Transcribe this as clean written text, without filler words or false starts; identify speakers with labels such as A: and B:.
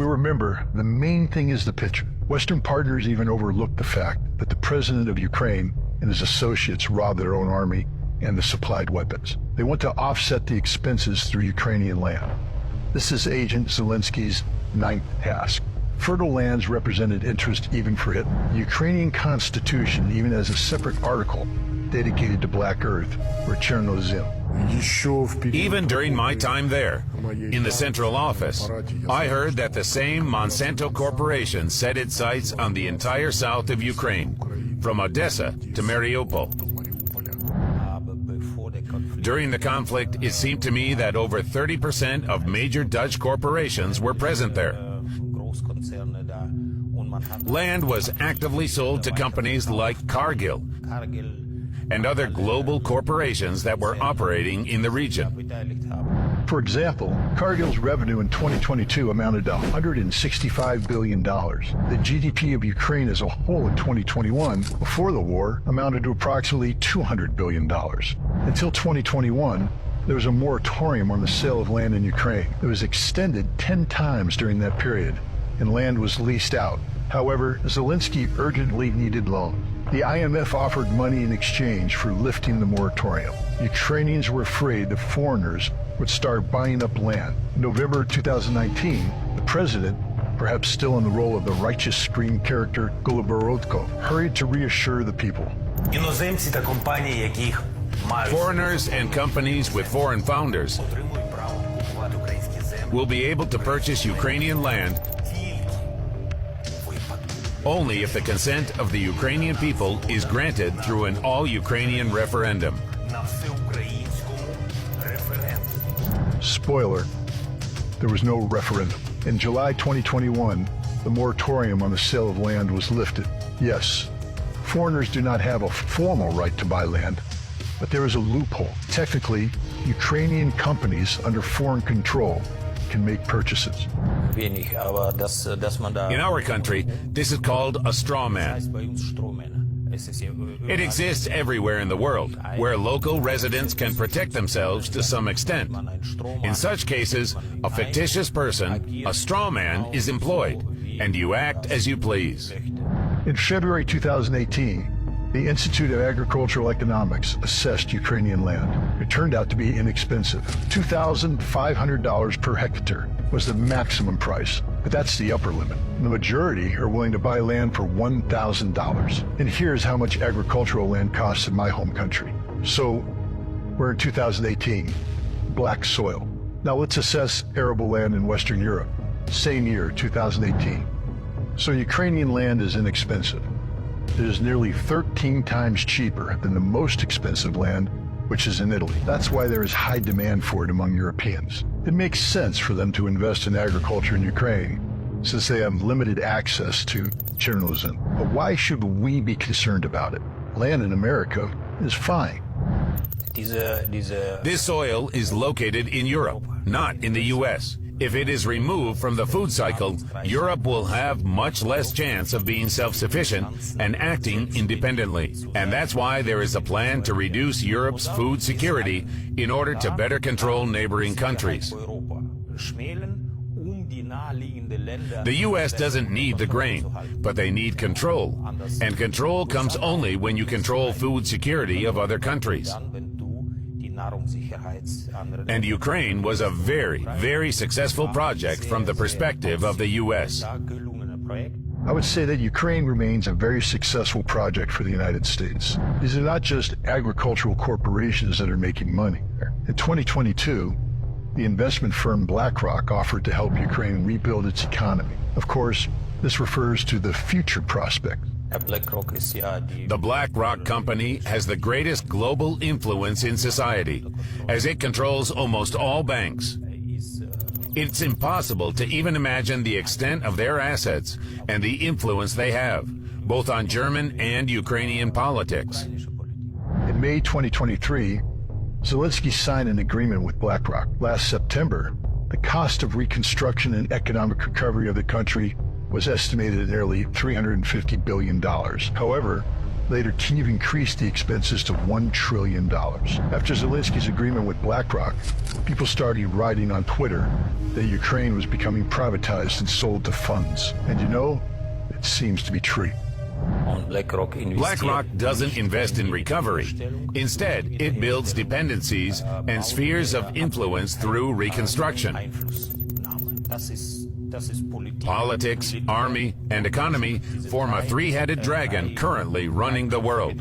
A: We remember the main thing is the picture. Western partners even overlooked the fact that the president of Ukraine and his associates robbed their own army and the supplied weapons. They want to offset the expenses through Ukrainian land. This is Agent Zelensky's ninth task. Fertile lands represented interest even for Hitler. The Ukrainian constitution even has a separate article dedicated to Black Earth, or Chernozem.
B: Even during my time there, in the central office, I heard that the same Monsanto Corporation set its sights on the entire south of Ukraine, from Odessa to Mariupol. During the conflict, it seemed to me that over 30% of major Dutch corporations were present there. Land was actively sold to companies like Cargill and other global corporations that were operating in the region.
A: For example, Cargill's revenue in 2022 amounted to $165 billion. The GDP of Ukraine as a whole in 2021, before the war, amounted to approximately $200 billion. Until 2021, there was a moratorium on the sale of land in Ukraine. It was extended 10 times during that period, and land was leased out. However, Zelensky urgently needed loans. The IMF offered money in exchange for lifting the moratorium. Ukrainians were afraid that foreigners would start buying up land. In November 2019, the president, perhaps still in the role of the righteous screen character Goloborodko, hurried to reassure the people.
B: Foreigners and companies with foreign founders will be able to purchase Ukrainian land only if the consent of the Ukrainian people is granted through an all-Ukrainian referendum.
A: Spoiler, there was no referendum. In July 2021, the moratorium on the sale of land was lifted. Yes, foreigners do not have a formal right to buy land, but there is a loophole. Technically, Ukrainian companies under foreign control can make purchases.
B: In our country, this is called a straw man. It exists everywhere in the world, where local residents can protect themselves to some extent. In such cases, a fictitious person, a straw man, is employed, and you act as you please.
A: In February 2018, the Institute of Agricultural Economics assessed Ukrainian land. It turned out to be inexpensive. $2,500 per hectare was the maximum price, but that's the upper limit. The majority are willing to buy land for $1,000. And here's how much agricultural land costs in my home country. So we're in 2018, black soil. Now let's assess arable land in Western Europe. Same year, 2018. So Ukrainian land is inexpensive. It is nearly 13 times cheaper than the most expensive land, which is in Italy. That's why there is high demand for it among Europeans. It makes sense for them to invest in agriculture in Ukraine, since they have limited access to Chernozem. But why should we be concerned about it? Land in America is fine.
B: This soil is located in Europe, not in the U.S. If it is removed from the food cycle, Europe will have much less chance of being self-sufficient and acting independently. And that's why there is a plan to reduce Europe's food security in order to better control neighboring countries. The U.S. doesn't need the grain, but they need control. And control comes only when you control food security of other countries. And Ukraine was a very, very successful project from the perspective of the U.S.
A: I would say that Ukraine remains a very successful project for the United States. These are not just agricultural corporations that are making money. In 2022, the investment firm BlackRock offered to help Ukraine rebuild its economy. Of course, this refers to the future prospect.
B: The BlackRock company has the greatest global influence in society, as it controls almost all banks. It's impossible to even imagine the extent of their assets and the influence they have, both on German and Ukrainian politics.
A: In May 2023, Zelensky signed an agreement with BlackRock. Last September, the cost of reconstruction and economic recovery of the country was estimated at nearly $350 billion. However, Later, Kiev increased the expenses to $1 trillion. After Zelensky's agreement with BlackRock, people started writing on Twitter that Ukraine was becoming privatized and sold to funds. And you know, it seems to be true.
B: BlackRock doesn't invest in recovery. Instead, it builds dependencies and spheres of influence through reconstruction. Politics, army, and economy form a three-headed dragon currently running the world.